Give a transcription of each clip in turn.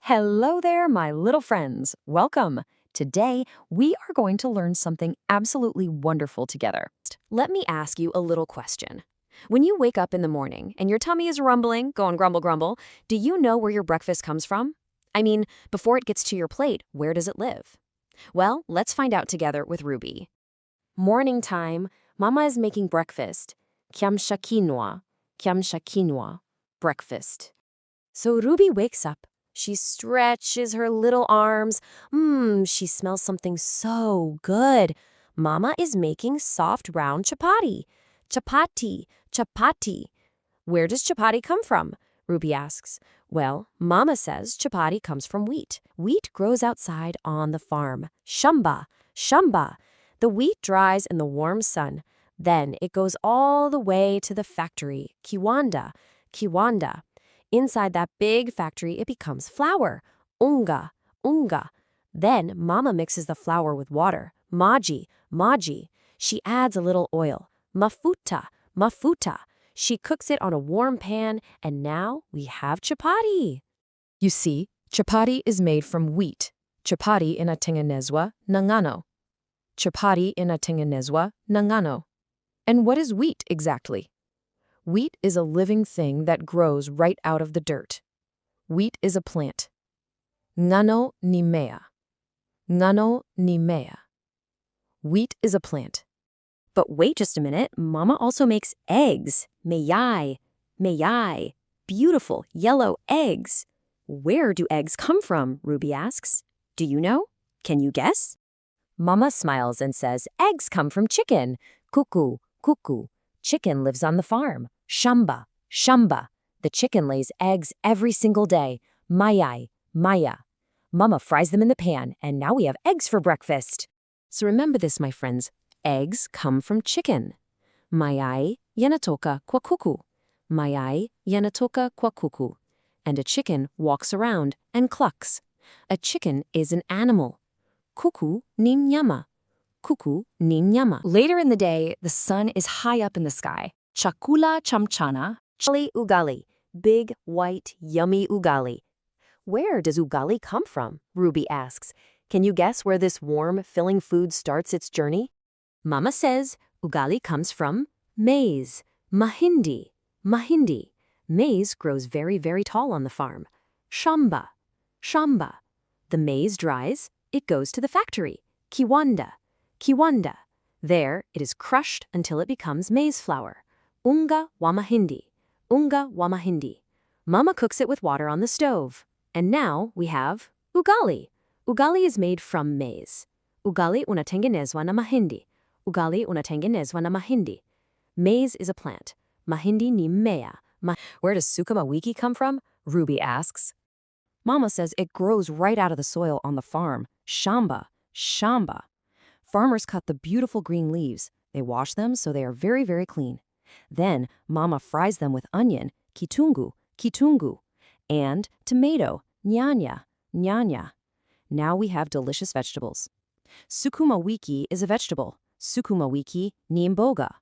Hello there, my little friends. Welcome. Today, we are going to learn something absolutely wonderful together. Let me ask you a little question. When you wake up in the morning and your tummy is rumbling, going grumble, grumble, do you know where your breakfast comes from? I mean, before it gets to your plate, where does it live? Well, let's find out together with Ruby. Morning time, Mama is making breakfast. Kiamsha quinoa, breakfast. So Ruby wakes up. She stretches her little arms. She smells something so good. Mama is making soft round chapati. Chapati. Where does chapati come from? Ruby asks. Well, Mama says chapati comes from wheat. Wheat grows outside on the farm. Shamba. The wheat dries in the warm sun. Then it goes all the way to the factory, kiwanda. Inside that big factory, it becomes flour, unga. Then Mama mixes the flour with water, maji. She adds a little oil, mafuta. She cooks it on a warm pan, and now we have chapati. You see, chapati is made from wheat. Chapati inatengenezwa na ngano. And what is wheat exactly? Wheat is a living thing that grows right out of the dirt. Wheat is a plant. Ngano ni mea. Wheat is a plant. But wait just a minute, Mama also makes eggs. Mayai. Beautiful yellow eggs. Where do eggs come from? Ruby asks. Do you know? Can you guess? Mama smiles and says, eggs come from chicken. Cuckoo. Chicken lives on the farm. Shamba. The chicken lays eggs every single day. Maya. Mama fries them in the pan, and now we have eggs for breakfast. So remember this, my friends. Eggs come from chicken. Mayai yanatoka kwa kuku. And a chicken walks around and clucks. A chicken is an animal. Kuku ni mnyama. Later in the day, the sun is high up in the sky. Chakula chamchana, ugali, big, white, yummy ugali. Where does ugali come from? Ruby asks. Can you guess where this warm, filling food starts its journey? Mama says ugali comes from maize, mahindi. Maize grows very, very tall on the farm. Shamba. The maize dries, it goes to the factory. Kiwanda. There, it is crushed until it becomes maize flour. Unga wa mahindi. Mama cooks it with water on the stove. And now we have ugali. Ugali is made from maize. Ugali unatengenezwa na mahindi. Maize is a plant. Mahindi ni mmea. Where does sukuma wiki come from? Ruby asks. Mama says it grows right out of the soil on the farm. Shamba. Farmers cut the beautiful green leaves. They wash them so they are very, very clean. Then Mama fries them with onion, kitungu, and tomato, nyanya. Now we have delicious vegetables. Sukuma wiki is a vegetable. Sukuma wiki ni mboga.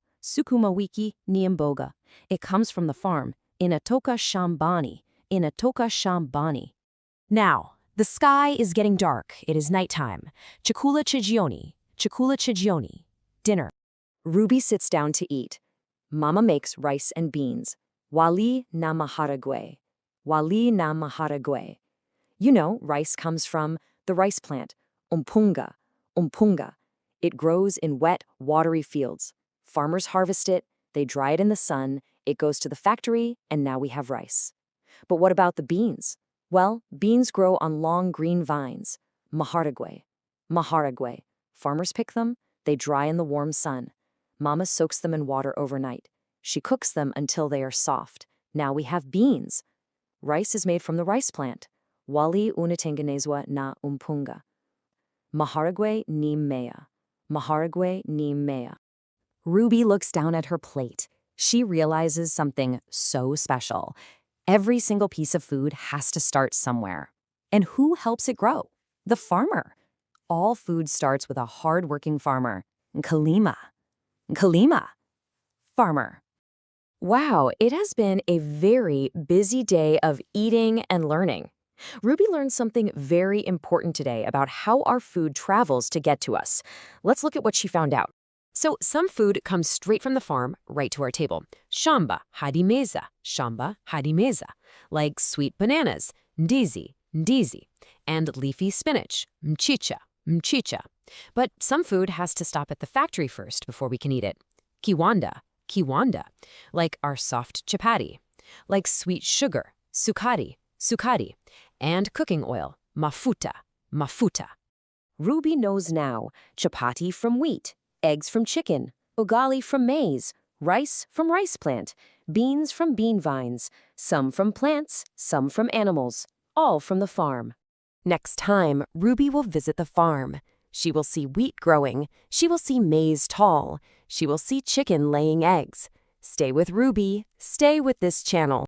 It comes from the farm. Inatoka shambani. Now, the sky is getting dark. It is nighttime. Chakula chijioni. Dinner. Ruby sits down to eat. Mama makes rice and beans. Wali na maharagwe. You know, rice comes from the rice plant. Umpunga. It grows in wet, watery fields. Farmers harvest it, they dry it in the sun, it goes to the factory, and now we have rice. But what about the beans? Well, beans grow on long green vines. Maharagwe. Farmers pick them, they dry in the warm sun. Mama soaks them in water overnight. She cooks them until they are soft. Now we have beans. Rice is made from the rice plant. Wali unatengenezwa na umpunga. Maharagwe ni mea. Ruby looks down at her plate. She realizes something so special. Every single piece of food has to start somewhere. And who helps it grow? The farmer. All food starts with a hard-working farmer. Nkalima. Farmer. Wow, it has been a very busy day of eating and learning. Ruby learned something very important today about how our food travels to get to us. Let's look at what she found out. So some food comes straight from the farm right to our table. Shamba hadi meza, like sweet bananas, ndizi, and leafy spinach, mchicha. But some food has to stop at the factory first before we can eat it. Kiwanda, like our soft chapati, like sweet sugar, sukari, and cooking oil, mafuta. Ruby knows now chapati from wheat, eggs from chicken, ugali from maize, rice from rice plant, beans from bean vines, some from plants, some from animals, all from the farm. Next time, Ruby will visit the farm. She will see wheat growing. She will see maize tall. She will see chicken laying eggs. Stay with Ruby. Stay with this channel.